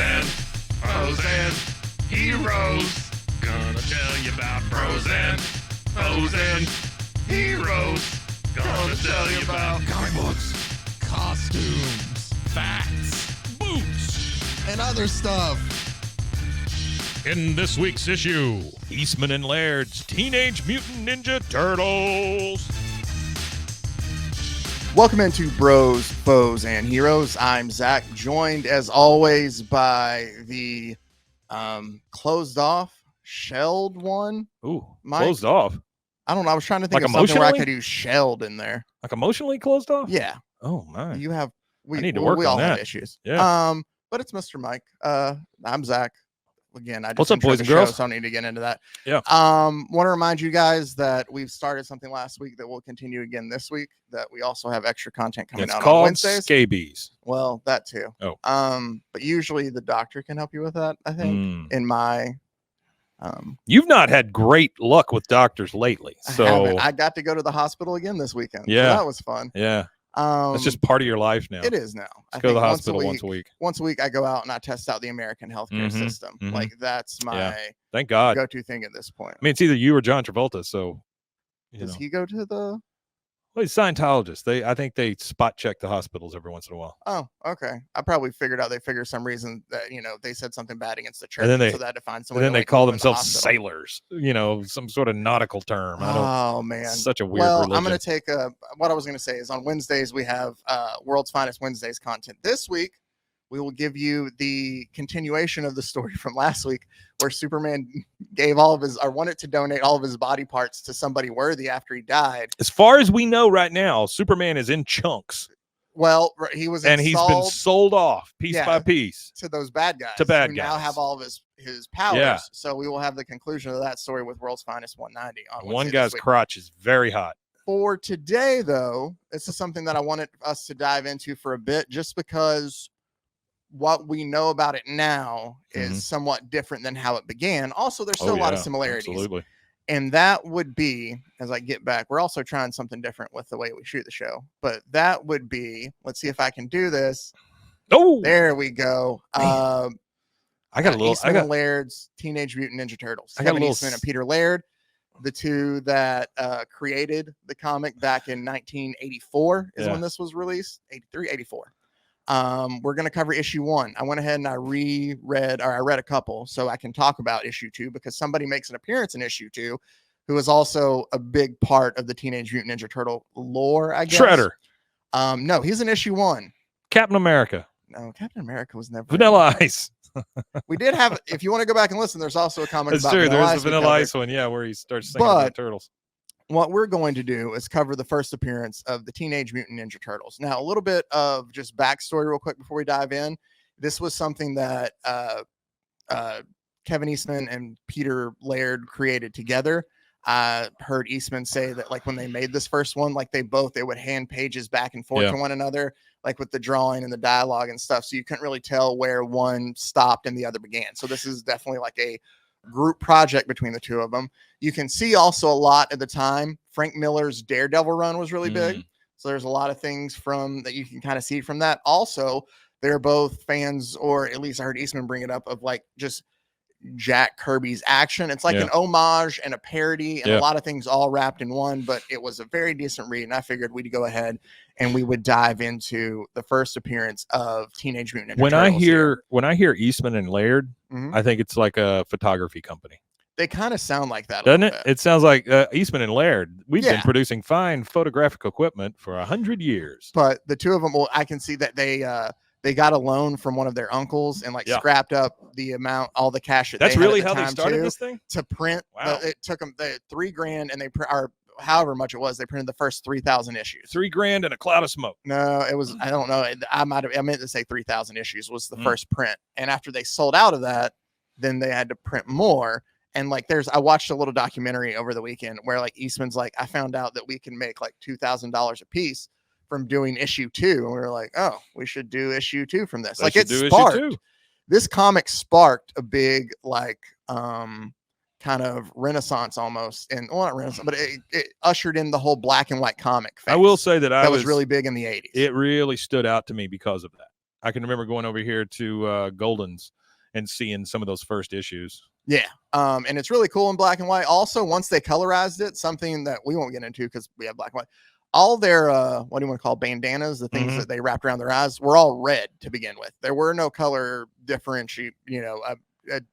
and heroes. Gonna tell you about pros and heroes. Gonna tell you about comic books, costumes, facts, boots, and other stuff. In this week's issue, Eastman and Laird's Teenage Mutant Ninja Turtles. Welcome into Bros, Foes, and Heroes. I'm Zach, joined as always by the closed off, shelled one. Ooh, Mike? closed off. I don't know. I was trying to think Like of something where I emotionally? could do shelled in there. Like emotionally closed off? Yeah. Oh, my. You have. I need to work we on all have that. issues. Yeah. But it's Mr. Mike. I'm Zach. Again, I just What's up, introed boys the and show, girls? so I don't need to get into that. Yeah. Want to remind you guys that we've started something last week that will continue again this week. That we also have extra content coming It's out on called Wednesdays. scabies. Well, that too. Oh. But usually the doctor can help you with that, I think. In my You've not had great luck with doctors lately. So I got to go to the hospital again this weekend. Yeah. So that was fun. yeah, that's just part of your life now. It is now. Let's go to the hospital once a week. Once a week I go out and I test out the American healthcare system. mhm. Like that's my Thank God. go-to thing at this point. I mean, it's either you or John Travolta. So, Does he go to the well, he's Scientologist. I think they spot check the hospitals every once in a while. Oh, okay. I probably figured out they figured some reason that they said something bad against the church, then they- so that defines And someone. then to, they like, call move them to the themselves hospital. sailors. Some sort of nautical term. Oh man, Such a weird well, religion. I'm going to take what I was going to say is on Wednesdays we have World's Finest Wednesdays content. This week we will give you the continuation of the story from last week, where Superman gave wanted to donate all of his body parts to somebody worthy after he died. As far as we know right now, Superman is in chunks, Well, he was and he's been sold off piece by piece. to those bad guys. To bad who now guys. have all of his powers. Yeah. So we will have the conclusion of that story with World's Finest 190 on One Wednesday guy's this week. crotch is very hot. For today, though, this is something that I wanted us to dive into for a bit, just because what we know about it now is somewhat different than how it began. Also, there's still a lot of similarities. Absolutely. And that would be, as I get back, we're also trying something different with the way we shoot the show. But that would be, let's see if I can do this. Oh, There we go. I got a little. Eastman and Laird's Teenage Mutant Ninja Turtles. I got a Kevin little Eastman and Peter Laird, the two that created the comic back in 1984 is when this was released. 83, 84. We're going to cover issue 1. I went ahead and I read a couple so I can talk about issue 2, because somebody makes an appearance in issue 2 who is also a big part of the Teenage Mutant Ninja Turtle lore, I guess. Shredder. No, he's in issue 1. Captain America. No, Captain America was never. Vanilla Ice. We did have, if you want to go back and listen, there's also a comic That's about true. Vanilla There's Ice the we Vanilla covered. Ice one. Yeah, where he starts singing about turtles. What we're going to do is cover the first appearance of the Teenage Mutant Ninja Turtles. Now, a little bit of just backstory real quick before we dive in. This was something that Kevin Eastman and Peter Laird created together. I heard Eastman say that, like, when they made this first one, like they would hand pages back and forth to one another, like with the drawing and the dialogue and stuff. So you couldn't really tell where one stopped and the other began. So this is definitely like a group project between the two of them. You can see also a lot at the time. Frank Miller's Daredevil run was really big. So there's a lot of things from that you can kind of see from that. Also, they're both fans, or at least I heard Eastman bring it up, of like just Jack Kirby's action. It's like an homage and a parody and a lot of things all wrapped in one, but it was a very decent read. And I figured we'd go ahead and we would dive into the first appearance of Teenage Mutant Ninja Turtles. When I hear Eastman and Laird, I think it's like a photography company. They kind of sound like that, doesn't it? bit. It sounds like Eastman and Laird. We've been producing fine photographic equipment for 100 years. But the two of them, well, I can see that they got a loan from one of their uncles and scrapped up the amount, all the cash. That's really how they started this thing? To print. Wow. It took them $3,000, and they or however much it was, they printed the first 3,000 issues. $3,000 and a cloud of smoke. No, it was, I don't know. I meant to say 3,000 issues was the first print. And after they sold out of that, then they had to print more. And like, I watched a little documentary over the weekend where like Eastman's like, I found out that we can make like $2,000 a piece from doing issue 2. And we were like, oh, we should do issue 2 from this. Like, it sparked, this comic sparked a big, like, kind of renaissance almost, and well, not renaissance, but it ushered in the whole black and white comic phase. I will say that that was really big in the 80s. It really stood out to me because of that. I can remember going over here to Golden's and seeing some of those first issues. Yeah. And it's really cool in black and white. Also, once they colorized it, something that we won't get into because we have black and white, all their what do you want to call bandanas, the things that they wrapped around their eyes, were all red to begin with. There were no color differentiate,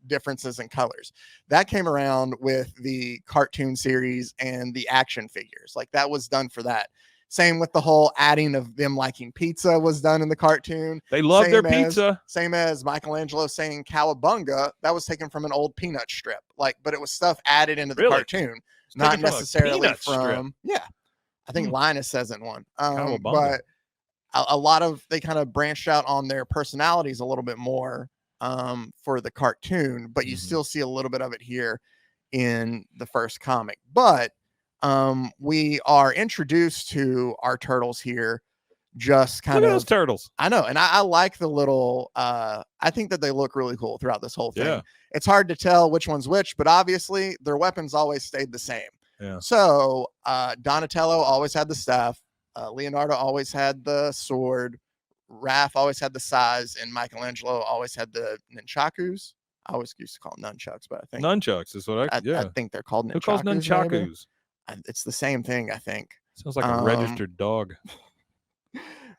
differences in colors. That came around with the cartoon series and the action figures. Like that was done for that. Same with the whole adding of them liking pizza was done in the cartoon. They love their pizza. Same as Michelangelo saying cowabunga. That was taken from an old peanut strip. Like, but it was stuff added into the cartoon, not necessarily from. Yeah, I think Linus says it in one. But a lot of they kind of branched out on their personalities a little bit more for the cartoon, but you still see a little bit of it here in the first comic. But we are introduced to our turtles here, just kind Look of at those turtles. I know, and I like the little I think that they look really cool throughout this whole thing. Yeah. It's hard to tell which one's which, but obviously their weapons always stayed the same. Yeah. So Donatello always had the staff, Leonardo always had the sword, Raph always had the size, and Michelangelo always had the nunchakus. I always used to call them nunchucks, but I think nunchucks is what I think they're called nunchakus. Who calls nunchakus? Maybe? It's the same thing, I think. Sounds like a registered dog.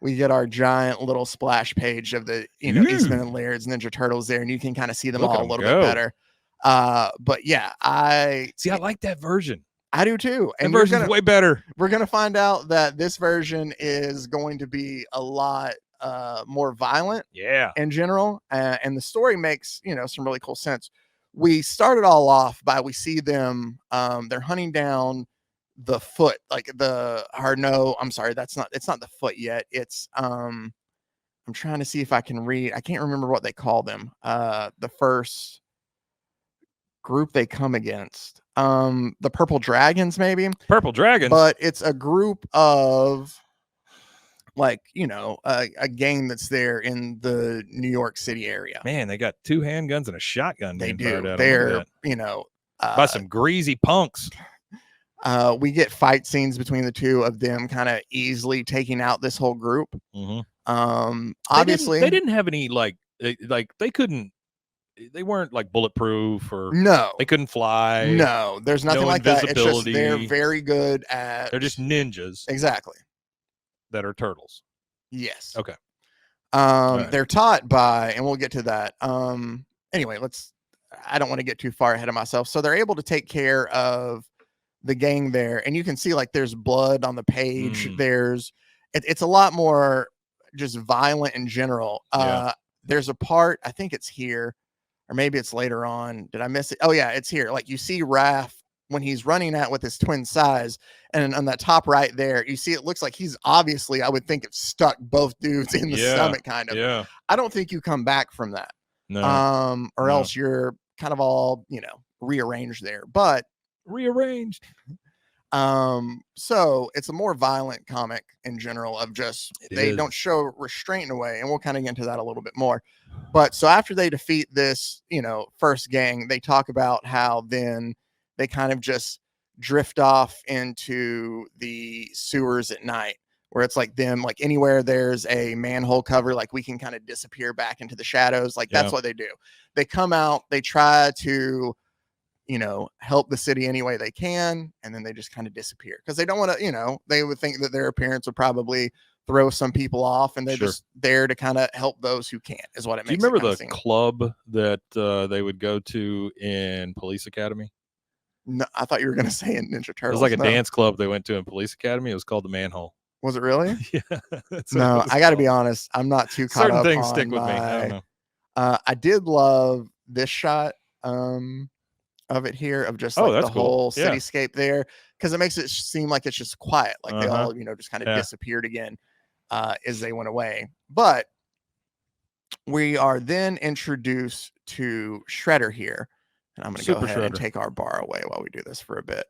We get our giant little splash page of the Eastman and Laird's Ninja Turtles there, and you can kind of see them all a little bit better. But yeah, I like that version. I do too. And that version's way better. We're gonna find out that this version is going to be a lot more violent. Yeah. In general, and the story makes some really cool sense. We started all off by we see them they're hunting down the foot, like I'm sorry, it's not the foot yet. It's I'm trying to see if I can read. I can't remember what they call them. The first group they come against, the purple dragons, maybe purple dragons, but it's a group of a gang that's there in the New York City area. Man, they got 2 handguns and a shotgun. They do. They're by some greasy punks. We get fight scenes between the two of them kind of easily taking out this whole group. Obviously they didn't have any they weren't like bulletproof or they couldn't fly. No, there's nothing like that. It's just they're very good at. They're just ninjas. Exactly. That are turtles. Yes. Okay. Right. They're taught by, and we'll get to that. Anyway, I don't want to get too far ahead of myself. So they're able to take care of the gang there, and you can see there's blood on the page. It's a lot more just violent in general. There's a part, I think it's here, or maybe it's later on. Did I miss it? Oh yeah, it's here. Like you see Raph when he's running out with his twin size, and on that top right there, you see it looks like he's obviously, I would think, it's stuck both dudes in the stomach, kind of. Yeah. I don't think you come back from that. No. Or else you're kind of all, rearranged there. But rearranged. So it's a more violent comic in general of just they don't show restraint in a way, and we'll kind of get into that a little bit more. But so after they defeat this, first gang, they talk about how then they kind of just drift off into the sewers at night, where it's like them, like anywhere there's a manhole cover, like we can kind of disappear back into the shadows. Like that's what they do. They come out, they try to, help the city any way they can, and then they just kind of disappear because they don't want to, they would think that their appearance would probably throw some people off, and they're just there to kind of help those who can't, is what it makes. Do you remember the club that they would go to in Police Academy? No, I thought you were going to say in Ninja Turtles. It was like a dance club they went to in Police Academy. It was called the Manhole. Was it really? Yeah. No, I got to be honest. I'm not too caught Certain up things on stick with me. I don't know. I did love this shot of it here, of just like the whole cityscape there, because it makes it seem like it's just quiet, like they all just kind of disappeared again as they went away. But we are then introduced to Shredder here, and I'm going to go ahead and take our bar away while we do this for a bit.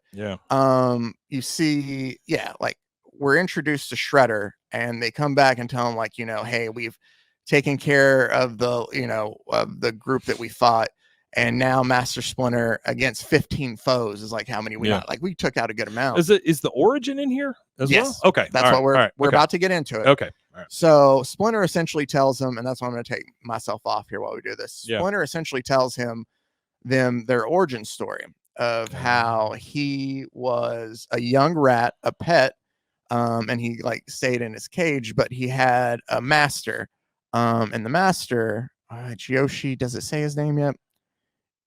You see, like we're introduced to Shredder, and they come back and tell him like, hey, we've taken care of the of the group that we fought. And now Master Splinter against 15 foes is like how many we got. Like we took out a good amount. Is the origin in here as well? Okay. That's what we're about to get into it. Okay. All right. So Splinter essentially tells him, and that's why I'm going to take myself off here while we do this. Splinter essentially tells them their origin story of how he was a young rat, a pet, and he like stayed in his cage, but he had a master, and the master, Yoshi, does it say his name yet?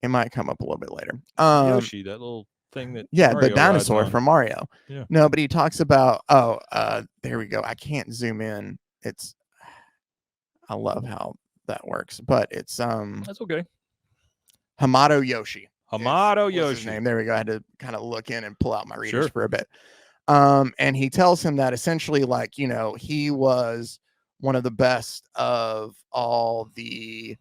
It might come up a little bit later. Yoshi, that little thing that Mario the dinosaur from Mario. Yeah. No, but he talks about there we go. I can't zoom in. I love how that works, but it's that's okay. Hamato Yoshi. Hamato Yoshi. His name. There we go. I had to kind of look in and pull out my readers for a bit. And he tells him that essentially, like, he was one of the best of all the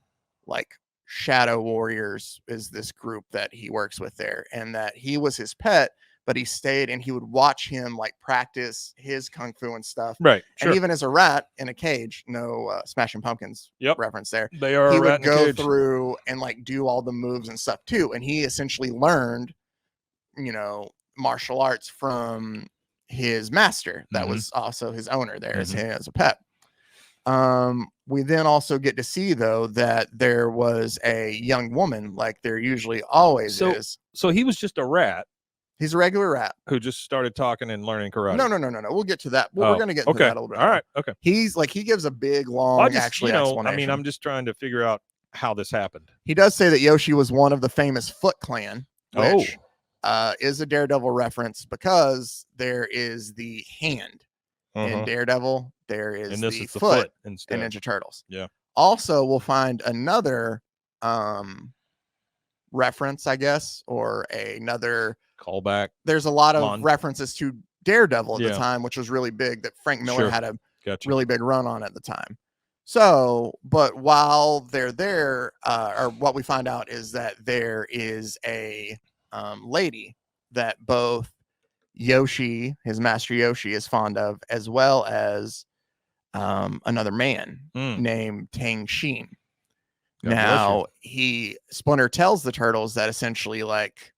like shadow warriors is this group that he works with there, and that he was his pet, but he stayed and he would watch him like practice his kung fu and stuff. Right. And even as a rat in a cage, no Smashing Pumpkins reference there. They are. He would go through and like do all the moves and stuff too. And he essentially learned, martial arts from his master. That was also his owner there as a pet. We then also get to see though that there was a young woman, like there usually always is. So he was just a rat. He's a regular rat who just started talking and learning karate. No. We'll get to that. We're going to get into that a little bit. All right. Okay. He's like, he gives a big, long, explanation. I mean, I'm just trying to figure out how this happened. He does say that Yoshi was one of the famous Foot Clan, which is a Daredevil reference because there is the hand in Daredevil. There is the foot in Ninja Turtles. Yeah. Also, we'll find another reference, I guess, or another callback. There's a lot of references to Daredevil at the time, which was really big, that Frank Miller had a really big run on at the time. So, but while they're there, or what we find out is that there is a lady that both Yoshi, his master Yoshi, is fond of, as well as another man named Tang Shin. Now Splinter tells the turtles that essentially like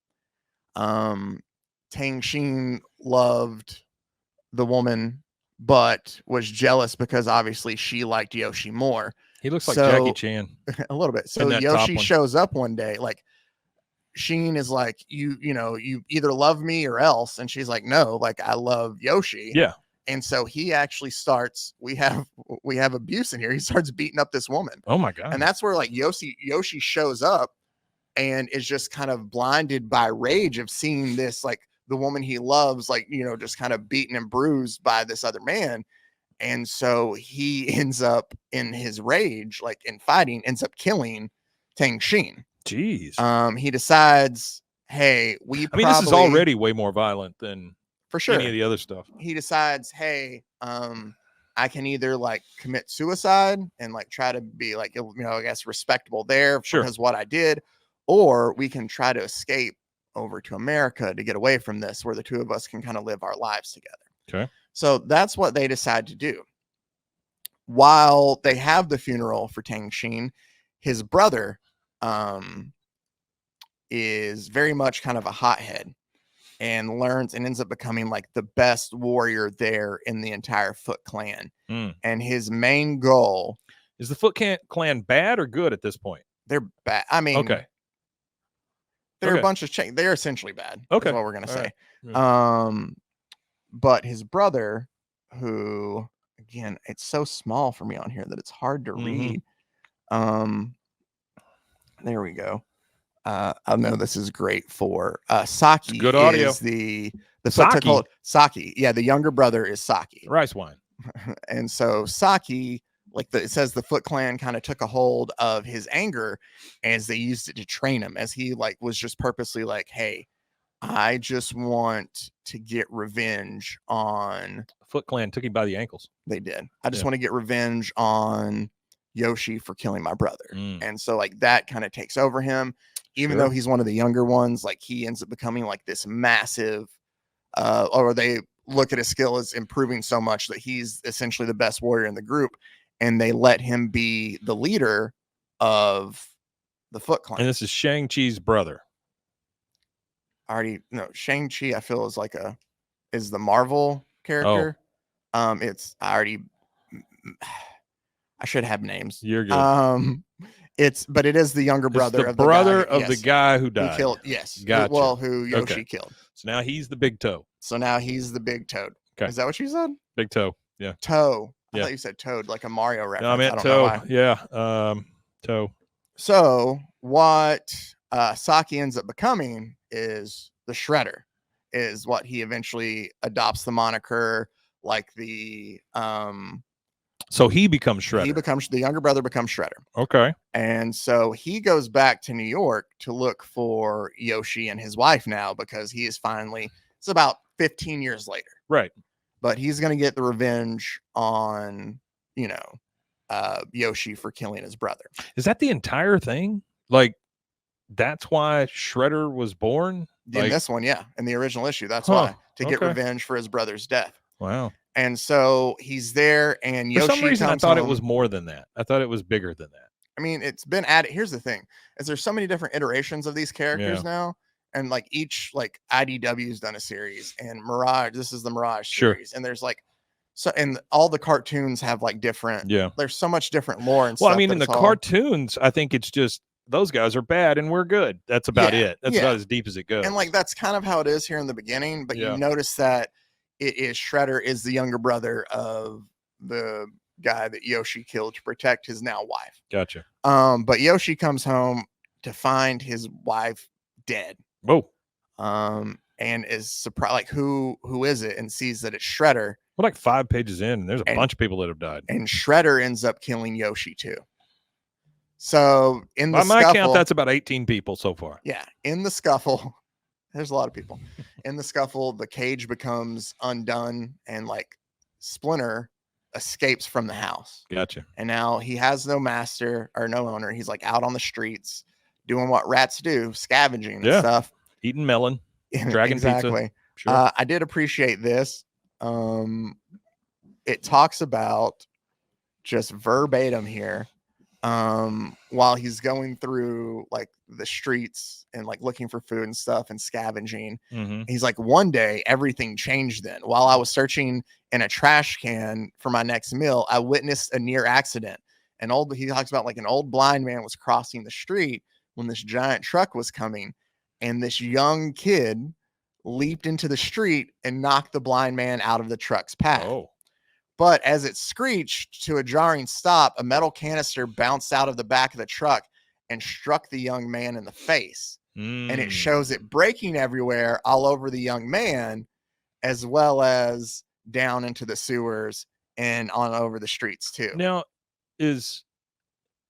Tang Shin loved the woman, but was jealous because obviously she liked Yoshi more. He looks like Jackie Chan a little bit. So Yoshi shows up one day, like Sheen is like, you either love me or else, and she's like, no, like I love Yoshi. Yeah. And so he actually starts, we have abuse in here. He starts beating up this woman. Oh my God. And that's where like Yoshi shows up and is just kind of blinded by rage of seeing this, like the woman he loves, like, just kind of beaten and bruised by this other man. And so he ends up in his rage, like in fighting, ends up killing Tang Shin. Jeez. He decides, hey, this is already way more violent than for sure any of the other stuff. He decides, hey, I can either like commit suicide and like try to be like, I guess respectable there because what I did, or we can try to escape over to America to get away from this, where the two of us can kind of live our lives together. Okay. So that's what they decide to do. While they have the funeral for Tang Shin, his brother is very much kind of a hothead and learns and ends up becoming like the best warrior there in the entire Foot Clan. And his main goal is the Foot Clan bad or good at this point? They're bad. I mean, they're a bunch of they're essentially bad. Okay. Is what we're going to say. Right. But his brother, who again, it's so small for me on here that it's hard to read. There we go. I know this is great for Saki. Good audio. Is the Saki. Yeah, the younger brother is Saki. Rice wine. And so Saki, like it says, the Foot Clan kind of took a hold of his anger as they used it to train him, as he like was just purposely like, hey, I just want to get revenge on Foot Clan. Took him by the ankles. They did. I just want to get revenge on Yoshi for killing my brother. And so like that kind of takes over him. Even though he's one of the younger ones, like he ends up becoming like this massive, or they look at his skill as improving so much that he's essentially the best warrior in the group. And they let him be the leader of the Foot Clan. And this is Shang-Chi's brother. Shang-Chi I feel is the Marvel character. I should have names. You're good. But it is the younger brother of the guy who died. Who killed, yes. Gotcha. Who Yoshi killed. So now he's the big toe. So now he's the big toad. Okay. Is that what you said? Big toe. Yeah. Toe. I Yeah. thought you said toad, like a Mario reference. No, I meant don't know toe. why. Yeah. Toe. So what Saki ends up becoming is the Shredder, is what he eventually adopts the moniker, like the So he becomes Shredder. The younger brother becomes Shredder. Okay. And so he goes back to New York to look for Yoshi and his wife now, because he is finally, it's about 15 years later. Right. But he's going to get the revenge on, Yoshi for killing his brother. Is that the entire thing? Like, that's why Shredder was born? In this one, yeah. In the original issue. That's why. To get revenge for his brother's death. Wow. And so he's there, and Yoshi for some reason I comes thought home. it was more than that. I thought it was bigger than that. I mean, it's been added. Here's the thing, is there's so many different iterations of these characters now. And like each, like IDW's done a series, and Mirage, this is the Mirage series. And there's and all the cartoons have like different, there's so much different lore and stuff. Well, I mean, in the cartoons, I think it's just those guys are bad and we're good. That's about it. That's about as deep as it goes. And like, that's kind of how it is here in the beginning, but you notice that it is Shredder is the younger brother of the guy that Yoshi killed to protect his now wife. Gotcha. But Yoshi comes home to find his wife dead. Whoa. And is surprised, like, who is it? And sees that it's Shredder. We're like 5 pages in, and there's a bunch of people that have died. And Shredder ends up killing Yoshi too. So in the by my scuffle, count, that's about 18 people so far. Yeah. In the scuffle, there's a lot of people. In the scuffle, the cage becomes undone, and like Splinter escapes from the house. Gotcha. And now he has no master or no owner. He's like out on the streets doing what rats do, scavenging and stuff. Eating melon, dragon pizza. Sure. I did appreciate this. It talks about, just verbatim here, while he's going through like the streets and like looking for food and stuff and scavenging, he's like, one day everything changed. Then while I was searching in a trash can for my next meal, I witnessed a near accident. He talks about like an old blind man was crossing the street when this giant truck was coming, and this young kid leaped into the street and knocked the blind man out of the truck's path. But as it screeched to a jarring stop, a metal canister bounced out of the back of the truck and struck the young man in the face. And it shows it breaking everywhere, all over the young man, as well as down into the sewers and on over the streets too. Now, is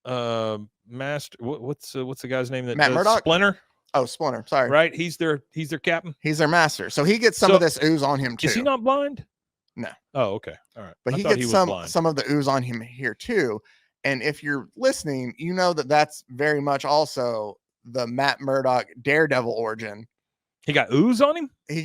Master, what's the guy's name that Matt Murdock? Splinter? Oh, Splinter. Sorry. Right. He's their captain. He's their master. So he gets some of this ooze on him too. Is he not blind? No. Oh, okay. All right. But he gets some of the ooze on him here too. And if you're listening, you know that that's very much also the Matt Murdock Daredevil origin. He got ooze on him? Do you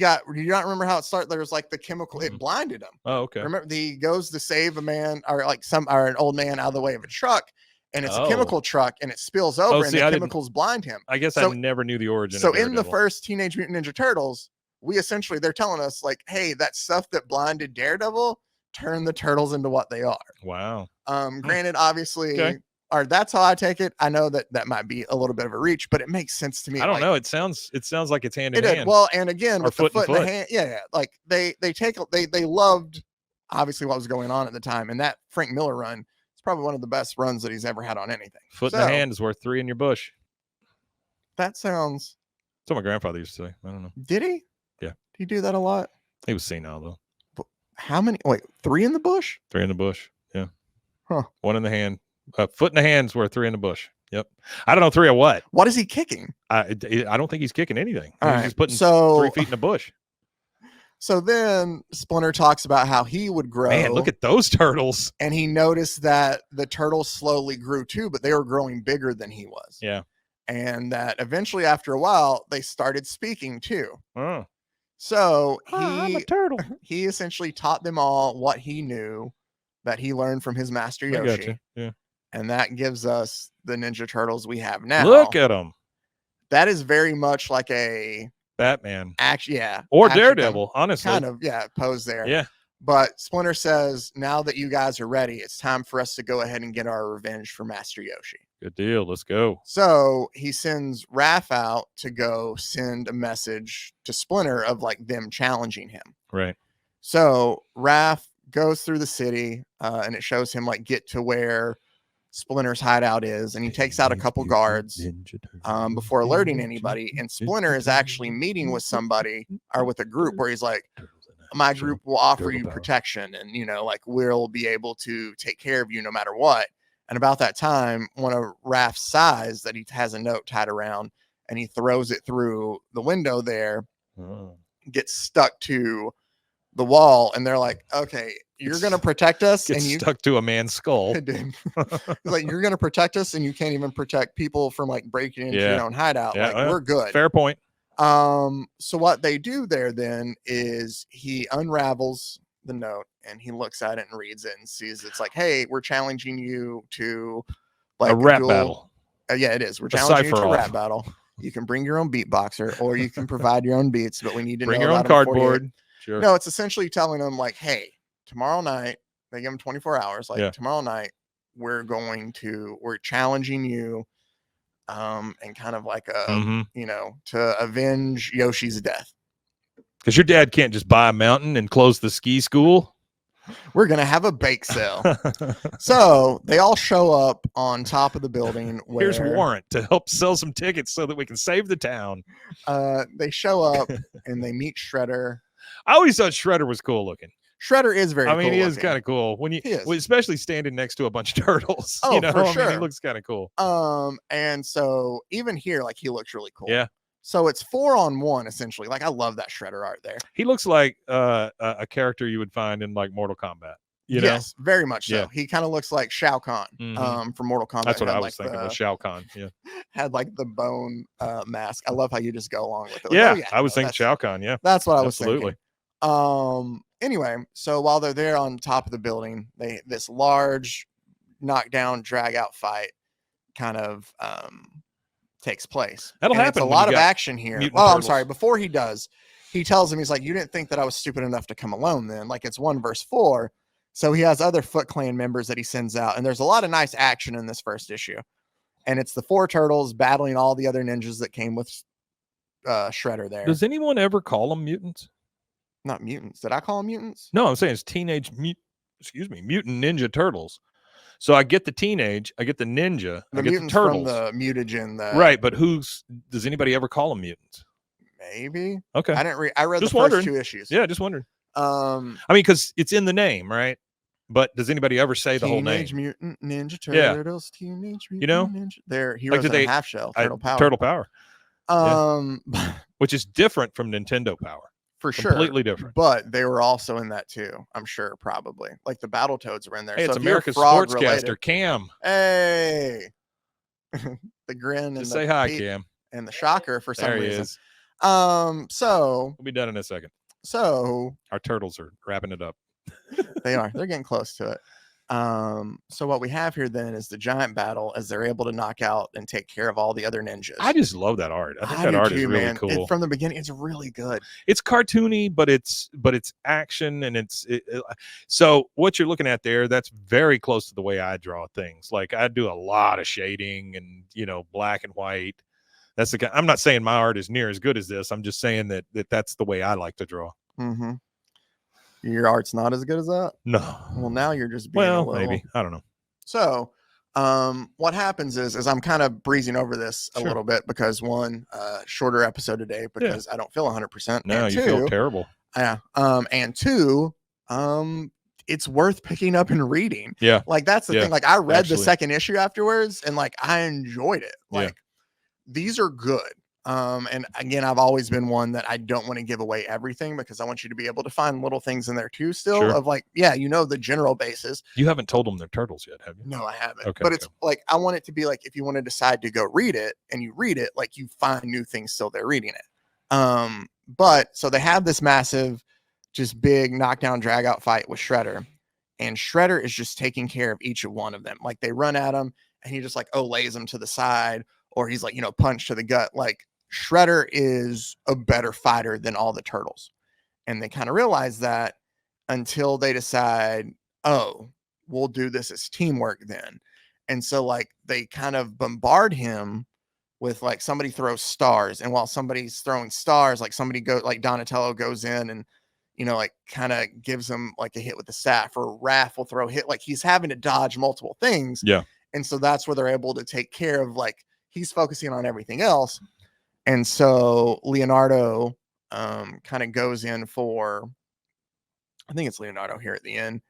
not remember how it started? There was like the chemical, it blinded him. Oh, okay. Remember, he goes to save a man or an old man out of the way of a truck, and it's a chemical truck, and it spills over, and the chemicals blind him. I guess I never knew the origin. So in the first Teenage Mutant Ninja Turtles, they're telling us like, hey, that stuff that blinded Daredevil turned the turtles into what they are. Wow. Granted, obviously, or that's how I take it. I know that might be a little bit of a reach, but it makes sense to me. I don't know. It sounds like it's hand in hand. Well, and again, with the foot in the hand, yeah. Like they loved obviously what was going on at the time, and that Frank Miller run is probably one of the best runs that he's ever had on anything. Foot in the hand is worth 3 in your bush. That sounds. That's what my grandfather used to say. I don't know. Did he? Yeah. Did he do that a lot? He was senile though. How many? Wait, 3 in the bush? 3 in the bush. Yeah. Huh. 1 in the hand. Foot in the hand's worth 3 in the bush. Yep. I don't know 3 of what. What is he kicking? I don't think he's kicking anything. He's just putting 3 feet in the bush. So then Splinter talks about how he would grow. Man, look at those turtles. And he noticed that the turtles slowly grew too, but they were growing bigger than he was. Yeah. And that eventually, after a while, they started speaking too. Oh. So I'm a turtle. He essentially taught them all what he knew that he learned from his master Yoshi. Yeah. and that gives us the Ninja Turtles we have now. Look at them. That is very much like a Batman. action, yeah, Or action Daredevil, honestly. kind of, yeah, pose there. Yeah. But Splinter says, now that you guys are ready, it's time for us to go ahead and get our revenge for Master Yoshi. Good deal. Let's go. So he sends Raph out to go send a message to Splinter of like them challenging him. Right. So Raph goes through the city and it shows him like get to where Splinter's hideout is, and he takes out a couple guards before alerting anybody. And Splinter is actually meeting with somebody or with a group where he's like, my group will offer you protection, and you know, like we'll be able to take care of you no matter what. And about that time, one of Raph's size that he has a note tied around, and he throws it through the window there, gets stuck to the wall, and they're like, okay, you're gonna protect us, and you stuck to a man's skull. Like, you're gonna protect us, and you can't even protect people from like breaking into your own hideout. Yeah, like, well, we're good. Fair point. So what they do there then is he unravels the note and he looks at it and reads it and sees it's like, hey, we're challenging you to like a rap battle. Yeah, it is. We're challenging you to a rap battle. You can bring your own beatboxer, or you can provide your own beats, but we need to bring know your own cardboard. Sure. No, it's essentially telling them like, hey, tomorrow night, they give them 24 hours. Like tomorrow night, we're challenging you. And kind of like you know, to avenge Yoshi's death. Because your dad can't just buy a mountain and close the ski school. We're gonna have a bake sale. So they all show up on top of the building. Here's Warrant to help sell some tickets so that we can save the town. They show up and they meet Shredder. I always thought Shredder was cool looking. Shredder is very cool. He is kind of cool when especially standing next to a bunch of turtles. Oh, you know, for sure. He looks kind of cool. And so even here, like, he looks really cool. Yeah. So it's 4-on-1 essentially. Like, I love that Shredder art there. He looks like a character you would find in like Mortal Kombat. Yes, very much so. Yeah. He kind of looks like Shao Kahn from Mortal Kombat. That's what I was thinking of Shao Kahn. Yeah. Had like the bone mask. I love how you just go along with it. Like, I was thinking Shao Kahn. Yeah. That's what I was thinking. Anyway, so while they're there on top of the building, this large knockdown drag out fight kind of takes place. That'll happen. It's a lot of action here. I'm sorry. Before he does, he tells him, he's like, you didn't think that I was stupid enough to come alone then. Like, it's 1 versus 4. So he has other Foot Clan members that he sends out. And there's a lot of nice action in this first issue. And it's the 4 turtles battling all the other ninjas that came with Shredder there. Does anyone ever call them mutants? Not mutants. Did I call them mutants? No, I'm saying it's Mutant Ninja Turtles. So I get the teenage, I get the ninja, I get the turtles. From the mutagen. Right, but does anybody ever call them mutants? Maybe. Okay. I read just the first 2 issues. Yeah, just wondering. I mean, because it's in the name, right? But does anybody ever say the whole name? Teenage Mutant Ninja Turtles. Yeah. Teenage Mutant Ninja. They're heroes in a half shell. Turtle Power. Which is different from Nintendo Power. For sure. Completely different. But they were also in that too, I'm sure, probably. Like the Battletoads were in there. Hey, so it's America's sportscaster, Cam. Hey. The grin and say hi, Cam. And the shocker for some reason. Is. So we'll be done in a second. So our turtles are wrapping it up. They are. They're getting close to it. So what we have here then is the giant battle as they're able to knock out and take care of all the other ninjas. I just love that art. I think that art is really cool. From the beginning, it's really good. It's cartoony, but it's action, and so what you're looking at there, that's very close to the way I draw things. Like, I do a lot of shading and, you know, black and white. That's the I'm not saying my art is near as good as this. I'm just saying that's the way I like to draw. Mm-hmm. Your art's not as good as that? No. Well, now you're just being maybe. I don't know. So, what happens is I'm kind of breezing over this a little bit because one, shorter episode today because I don't feel 100%. No, you feel terrible. Yeah. And 2, it's worth picking up and reading. Yeah. Like, that's the thing. Like, I read the second issue afterwards and like I enjoyed it. Like, these are good. And again, I've always been one that I don't want to give away everything because I want you to be able to find little things in there too still of like, you know, the general basis. You haven't told them they're turtles yet, have you? No, I haven't. Okay, but it's like, I want it to be like, if you want to decide to go read it and you read it, like you find new things still they're reading it. But so they have this massive, just big knockdown drag out fight with Shredder. and Shredder is just taking care of each one of them. Like they run at him and he just like lays them to the side, or he's like, punch to the gut. Like Shredder is a better fighter than all the turtles. And they kind of realize that until they decide, oh, we'll do this as teamwork then. And so like they kind of bombard him with like somebody throws stars, and while somebody's throwing stars, like Donatello goes in and like kind of gives him like a hit with the staff, or Raph will throw hit, like he's having to dodge multiple things. Yeah. And so that's where they're able to take care of, like he's focusing on everything else. And so Leonardo kind of goes in for, I think it's Leonardo here at the end.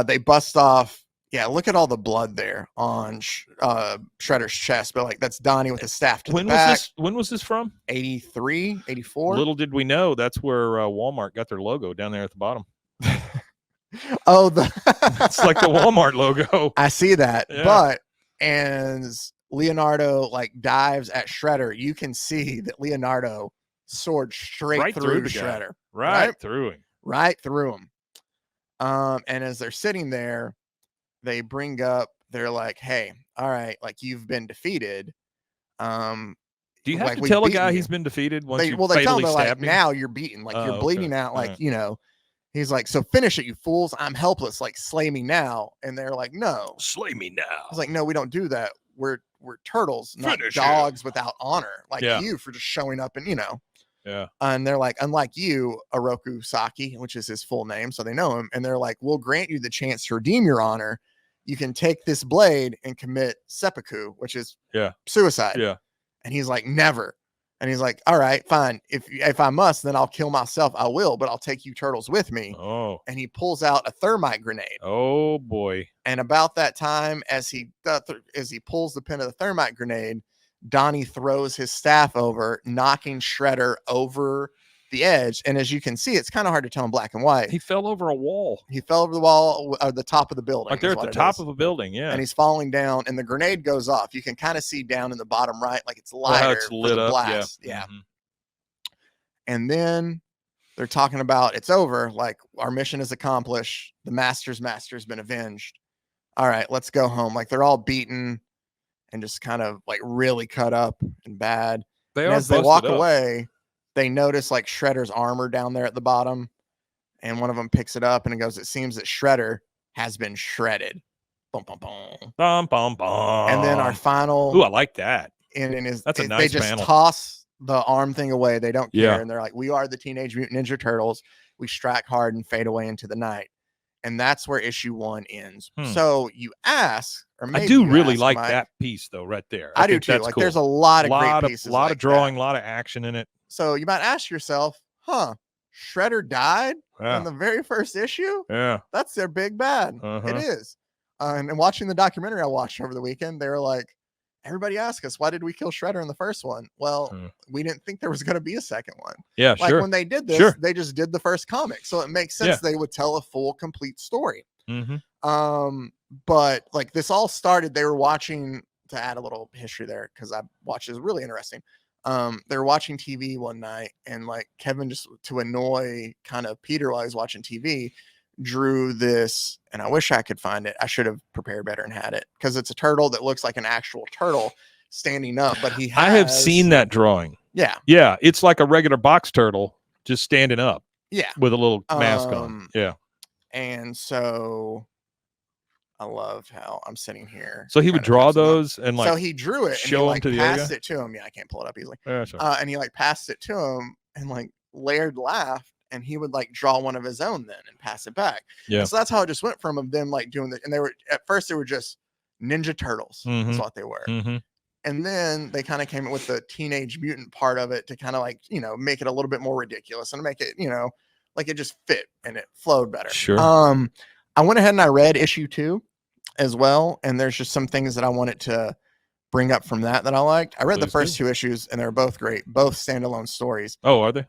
They bust off. Yeah, look at all the blood there on Shredder's chest, but like that's Donnie with the staff to the back. When was this from? 83, 84. Little did we know that's where Walmart got their logo, down there at the bottom. Oh, it's like the Walmart logo. I see that. Yeah. But as Leonardo like dives at Shredder, you can see that Leonardo sword straight through Shredder. Right through him. Right through him. And as they're sitting there, they bring up, they're like, hey, all right, like you've been defeated. Do you have like, to tell a guy he's been defeated once they you tell him, fatally like, stabbed him? now you're beaten, like you're bleeding out, like he's like, so finish it, you fools, I'm helpless, like slay me now. And they're like, no, slay me now. I was like, no, we don't do that, we're turtles, not Finish dogs without honor, like Yeah. you for just showing up and Yeah. And they're like, unlike you, Oroku Saki, which is his full name, so they know him, and they're like, we'll grant you the chance to redeem your honor. You can take this blade and commit seppuku, which is suicide. Yeah. And he's like, never. And he's like, all right, fine. If I must, then I'll kill myself. I will, but I'll take you turtles with me. Oh. And he pulls out a thermite grenade. Oh boy. And about that time, as he pulls the pin of the thermite grenade, Donnie throws his staff over, knocking Shredder over the edge. And as you can see, it's kind of hard to tell in black and white. He fell over a wall. He fell over the wall, the top of the building. Like they're at the top of a building, yeah. And he's falling down, and the grenade goes off. You can kind of see down in the bottom right, like it's lighter. It's lit up, blast. Yeah. And then they're talking about it's over. Like our mission is accomplished. The master's been avenged. All right, let's go home. Like they're all beaten and just kind of like really cut up and bad. And as they walk away, they notice like Shredder's armor down there at the bottom, and one of them picks it up and it goes, it seems that Shredder has been shredded. Bum, bum, bum. Bum, bum, bum. And then our final. Ooh, I like that. That's a nice They just panel. toss the arm thing away. They don't care. Yeah. And they're like, we are the Teenage Mutant Ninja Turtles. We strike hard and fade away into the night. And that's where issue 1 ends. So you ask, or maybe I do really ask, like Mike, that piece though, right there. I do too. Like cool. there's a lot of great pieces. A lot like of drawing, that. a lot of action in it. So you might ask yourself, Shredder died in the very first issue? Yeah. That's their big bad. It is. And watching the documentary I watched over the weekend, they were like, everybody asked us, why did we kill Shredder in the first one? Well, we didn't think there was going to be a second one. Yeah, like sure. when they did this, they just did the first comic. So it makes sense they would tell a full, complete story. But like this all started, they were watching, to add a little history there, because I watched, is really interesting. They were watching TV one night, and like Kevin, just to annoy kind of Peter while he was watching TV, drew this, and I wish I could find it. I should have prepared better and had it, because it's a turtle that looks like an actual turtle standing up, but I have seen that drawing. Yeah, it's like a regular box turtle just standing up. Yeah, with a little mask on. Yeah, and so I love how I'm sitting here. So he would draw those and like, so he drew it, show and he, them to the passed it to him. Yeah, I can't pull it up easily. Yeah, sure. And he like passed it to him, and like Laird laughed, and he would like draw one of his own then and pass it back. Yeah. And so that's how it just went from them like doing that. And they were, at first they were just Ninja Turtles. That's what they were. And then they kind of came up with the Teenage Mutant part of it to kind of like, make it a little bit more ridiculous and make it, like it just fit and it flowed better. Sure. I went ahead and I read issue 2 as well. And there's just some things that I wanted to bring up from that I liked. I read the first 2 issues, and they're both great, both standalone stories. Oh, are they?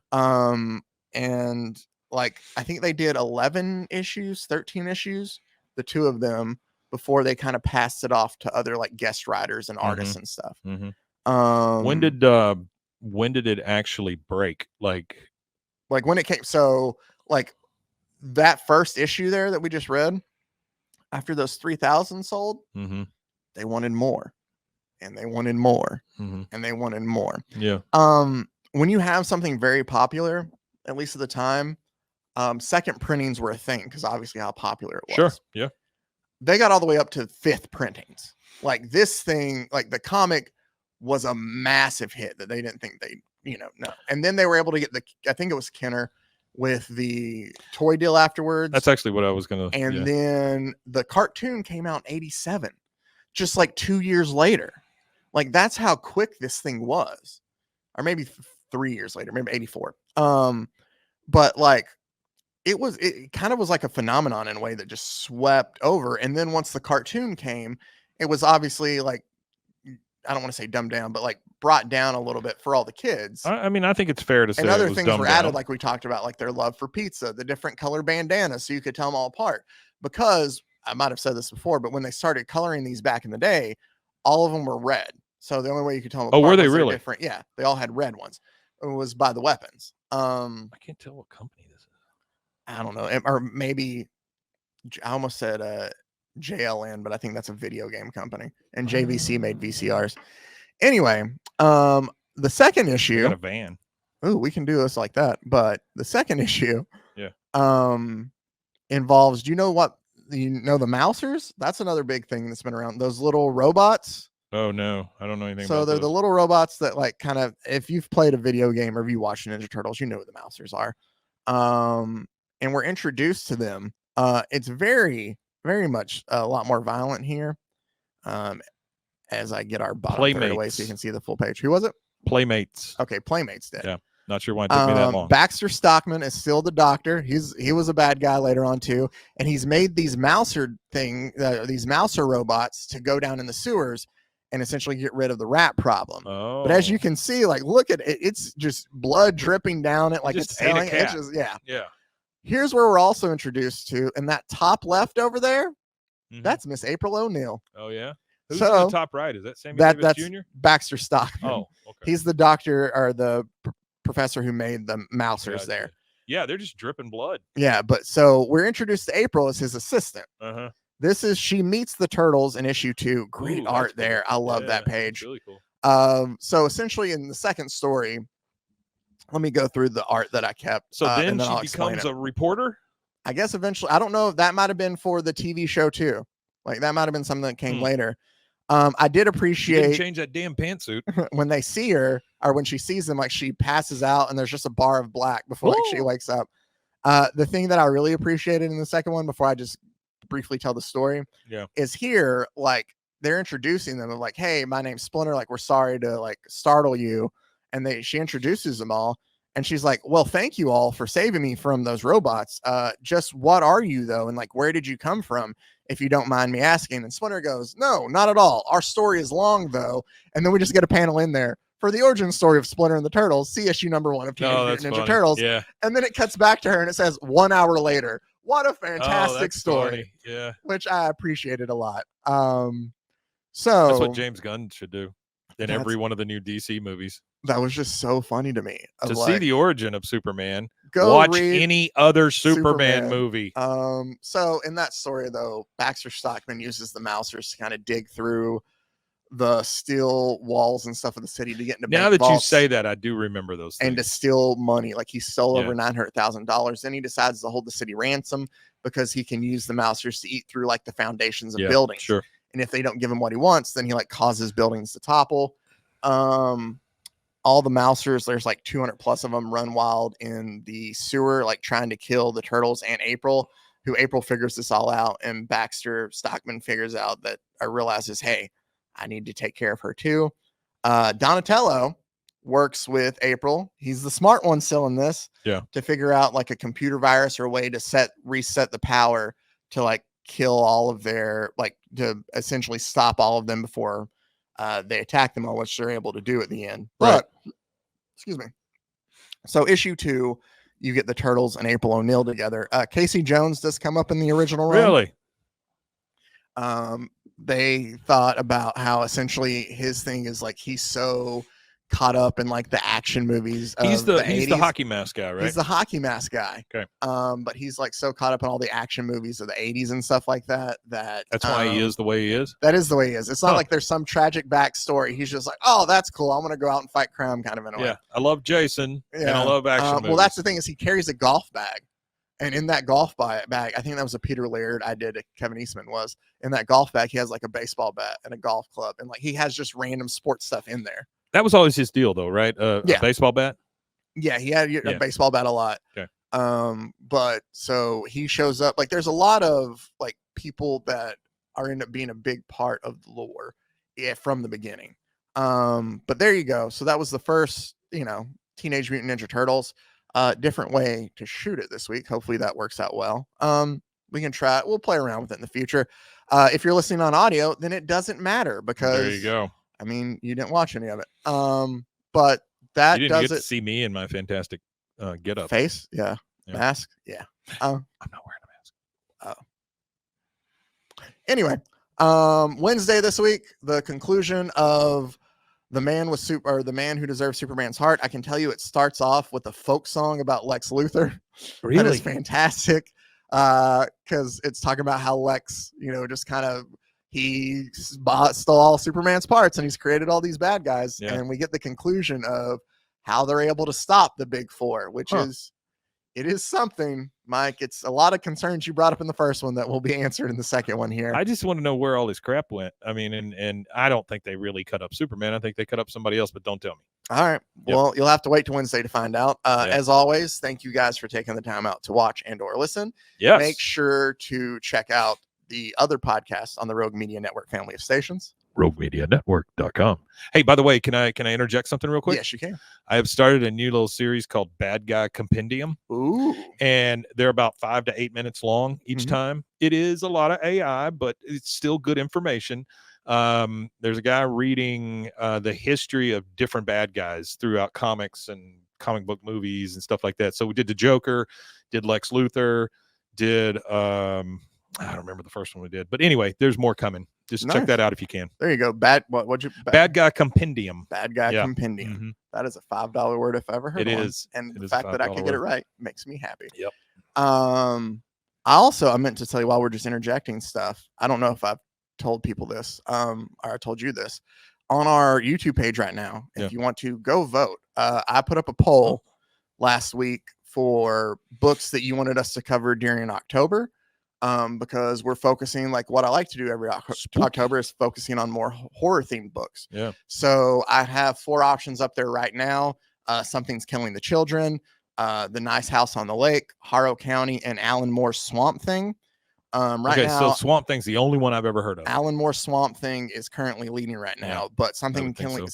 And like, I think they did 11 issues, 13 issues, the 2 of them, before they kind of passed it off to other like guest writers and artists and stuff. When did it actually break? Like when it came, so like that first issue there that we just read, After those 3,000 sold, Mm-hmm. they wanted more, and they wanted more, Mm-hmm. and they wanted more. Yeah. When you have something very popular, at least at the time, second printings were a thing because obviously how popular it was. Sure. Yeah. They got all the way up to fifth printings. Like this thing, like the comic was a massive hit that they didn't think they, no. And then they were able to get I think it was Kenner with the toy deal afterwards. That's actually what I was gonna. And then the cartoon came out in 87, just like 2 years later. Like that's how quick this thing was, or maybe 3 years later, maybe 84. But like it kind of was like a phenomenon in a way that just swept over. And then once the cartoon came, it was obviously like, I don't want to say dumbed down, but like brought down a little bit for all the kids. I mean, I think it's fair to say. And other it was things dumbed were down. added, like we talked about, like their love for pizza, the different color bandanas, so you could tell them all apart. Because I might have said this before, but when they started coloring these back in the day, all of them were red. So the only way you could tell them apart were they was they're really? different. Yeah, they all had red ones. It was by the weapons. I can't tell what company this is. I don't know, or maybe I almost said JLN, but I think that's a video game company, and JVC made VCRs. Anyway, the second issue, got a van. Ooh, we can do this like that. But the second issue, yeah, involves. Do you know the Mousers? That's another big thing that's been around. Those little robots. Oh no, I don't know anything. So about they're those. the little robots that like kind of, if you've played a video game or if you watch Ninja Turtles, you know who the Mousers are. And we're introduced to them. It's very, very much a lot more violent here. As I get our bottom third away so you can see the full page. Who was it? Playmates. Okay, Playmates did. Yeah, not sure why it took me that long. Baxter Stockman is still the doctor. He was a bad guy later on too, and he's made these Mouser robots to go down in the sewers and essentially get rid of the rat problem. Oh. But as you can see, like look at it, it's just blood dripping down it, like just it's ate a telling. cat. It's just, yeah. Yeah. Here's where we're also introduced to, and that top left over there, that's Miss April O'Neil. Oh yeah. Who's So, in the top right? Is that Sammy Davis Jr.? Baxter Stockman. Oh, okay. He's the doctor or the professor who made the Mousers there. Yeah, they're just dripping blood. Yeah, but so we're introduced to April as his assistant. Uh-huh. She meets the Turtles in issue 2. Great art there. I love that page. Really cool. So essentially in the second story, let me go through the art that I kept. So then she becomes a reporter? I guess eventually. I don't know if that might have been for the TV show too. Like that might have been something that came later. I did appreciate. Didn't change that damn pantsuit when they see her, or when she sees them, like she passes out and there's just a bar of black before like, she wakes up. The thing that I really appreciated in the second one, before I just briefly tell the story, is here, like they're introducing them of like, hey, my name's Splinter, like we're sorry to like startle you. And she introduces them all, and she's like, well, thank you all for saving me from those robots. Just what are you though? And like, where did you come from, if you don't mind me asking? And Splinter goes, no, not at all. Our story is long though. And then we just get a panel in there for the origin story of Splinter and the Turtles, see issue number 1 of Teenage Mutant Ninja Turtles. Yeah. And then it cuts back to her and it says 1 hour later. What a fantastic story. Funny. Yeah. Which I appreciated a lot. So that's what James Gunn should do in every one of the new DC movies. That was just so funny to me. To see the origin of Superman, go watch any other Superman movie. So in that story, though, Baxter Stockman uses the Mousers to kind of dig through the steel walls and stuff of the city to get into now that you say that, I do remember those things. And to steal money. Like he stole over $900,000. Then he decides to hold the city ransom because he can use the Mousers to eat through like the foundations of buildings. Sure. And if they don't give him what he wants, then he like causes buildings to topple. All the Mousers, there's like 200 plus of them, run wild in the sewer, like trying to kill the Turtles and April, who April figures this all out. And Baxter Stockman figures out that realizes, hey, I need to take care of her too. Donatello works with April. He's the smart one still in this. Yeah. To figure out like a computer virus or a way to reset the power to like kill all of their, like to essentially stop all of them before they attack them, all which they're able to do at the end. But excuse me. So issue 2, you get the Turtles and April O'Neil together. Casey Jones does come up in the original run. Really? They thought about how essentially his thing is like he's so caught up in like the action movies. He's the 80s. hockey mask guy, right? He's the hockey mask guy. Okay. But he's like so caught up in all the action movies of the 80s and stuff like that. That's why he is the way he is. That is the way he is. It's not like there's some tragic backstory. He's just like, oh, that's cool. I'm gonna go out and fight crime, kind of in a way. Yeah, I love Jason and I love action movies. Well, that's the thing is he carries a golf bag. And in that golf bag, I think that was a Peter Laird I did. Kevin Eastman was in that golf bag. He has like a baseball bat and a golf club, and like he has just random sports stuff in there. That was always his deal, though, right? A baseball bat. Yeah, he had a baseball bat a lot. Okay. But so he shows up. Like, there's a lot of like people that end up being a big part of the lore, from the beginning. But there you go. So that was the first, Teenage Mutant Ninja Turtles. Different way to shoot it this week. Hopefully that works out well. We can try it. We'll play around with it in the future. If you're listening on audio, then it doesn't matter because there you go. I mean, you didn't watch any of it. But that you didn't does get it. To see me in my fantastic get up Face, mask, I'm not wearing a mask. Anyway, Wednesday this week, the conclusion of The Man Who Deserves Superman's Heart. I can tell you, it starts off with a folk song about Lex Luthor. Really? That is fantastic. Because it's talking about how Lex, just kind of he stole all Superman's parts and he's created all these bad guys. Yeah. And we get the conclusion of how they're able to stop the Big Four, which it is something, Mike. It's a lot of concerns you brought up in the first one that will be answered in the second one here. I just want to know where all this crap went. I mean, and I don't think they really cut up Superman. I think they cut up somebody else, but don't tell me. All right. Well, you'll have to wait till Wednesday to find out. As always, thank you guys for taking the time out to watch and or listen. Yes. Make sure to check out the other podcasts on the Rogue Media Network family of stations. RogueMediaNetwork.com. Hey, by the way, can I interject something real quick? Yes, you can. I have started a new little series called Bad Guy Compendium. Ooh. And they're about 5 to 8 minutes long each time. It is a lot of AI, but it's still good information. There's a guy reading the history of different bad guys throughout comics and comic book movies and stuff like that. So we did the Joker, did Lex Luthor, did I don't remember the first one we did, but anyway, there's more coming. Just check that out if you can. There you go. Bad Guy Compendium. Bad Guy Compendium. Mm-hmm. That is a $5 word if I ever heard it one. Is. And it the is fact that I can get it right makes me happy. Yep. I meant to tell you while we're just interjecting stuff. I don't know if I've told people this, or I told you this on our YouTube page right now. If you want to go vote, I put up a poll last week for books that you wanted us to cover during October. Because we're focusing, like what I like to do every October is focusing on more horror themed books. Yeah. So I have 4 options up there right now. Something's Killing the Children, The Nice House on the Lake, Harrow County, and Alan Moore's Swamp Thing. Now, so Swamp Thing's the only one I've ever heard of. Alan Moore's Swamp Thing is currently leading right now, but Something's Killing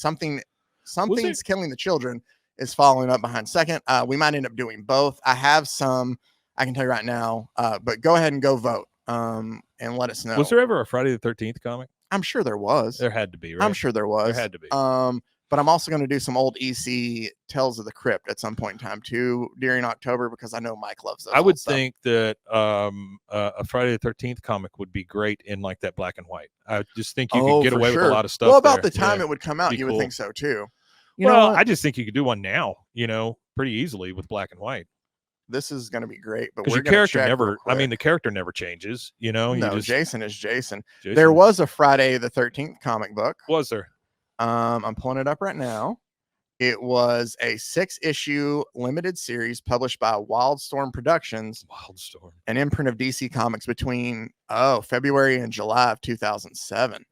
the Children is following up behind second. We might end up doing both. I have some. I can tell you right now, but go ahead and go vote and let us know. Was there ever a Friday the 13th comic? I'm sure there was. There had to be, right? I'm sure there was. There had to be. But I'm also going to do some old EC Tales of the Crypt at some point in time too during October because I know Mike loves those. I would think that a Friday the 13th comic would be great in like that black and white. I just think you could get away with a lot of stuff. Well, about the time it would come out, you would think so too. You know what? I just think you could do one now, pretty easily with black and white. This is going to be great, but your character the character never changes, No, Jason is Jason. There was a Friday the 13th comic book. Was there? I'm pulling it up right now. It was a 6-issue limited series published by Wildstorm Productions. Wildstorm, an imprint of DC Comics between February and July of 2007.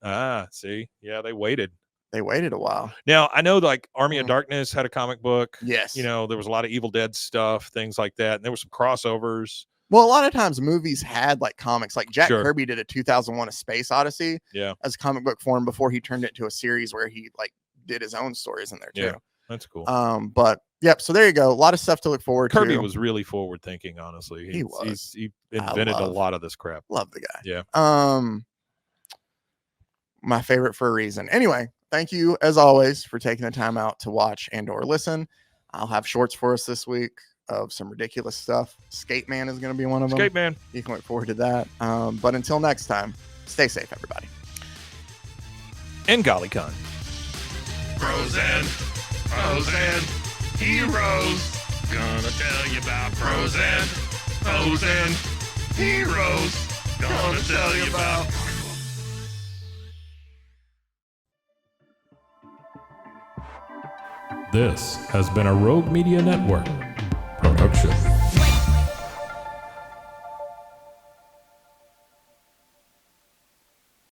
See, yeah, they waited. They waited a while. Now, I know like Army of Darkness had a comic book. Yes. There was a lot of Evil Dead stuff, things like that. And there were some crossovers. Well, a lot of times movies had like comics. Like Jack Kirby did a 2001 A Space Odyssey as a comic book form before he turned it into a series where he like did his own stories in there too. Yeah, that's cool. But yep, so there you go. A lot of stuff to look forward to. Kirby was really forward thinking, honestly. He invented a lot of this crap. Love the guy. Yeah. My favorite for a reason. Anyway, thank you as always for taking the time out to watch and or listen. I'll have shorts for us this week of some ridiculous stuff. Skate Man is going to be one of them. Skate Man. You can look forward to that. But until next time, stay safe, everybody. And golly con. Frozen. Pros and heroes. Gonna tell you about pros and heroes. Gonna tell you about. This has been a Rogue Media Network production.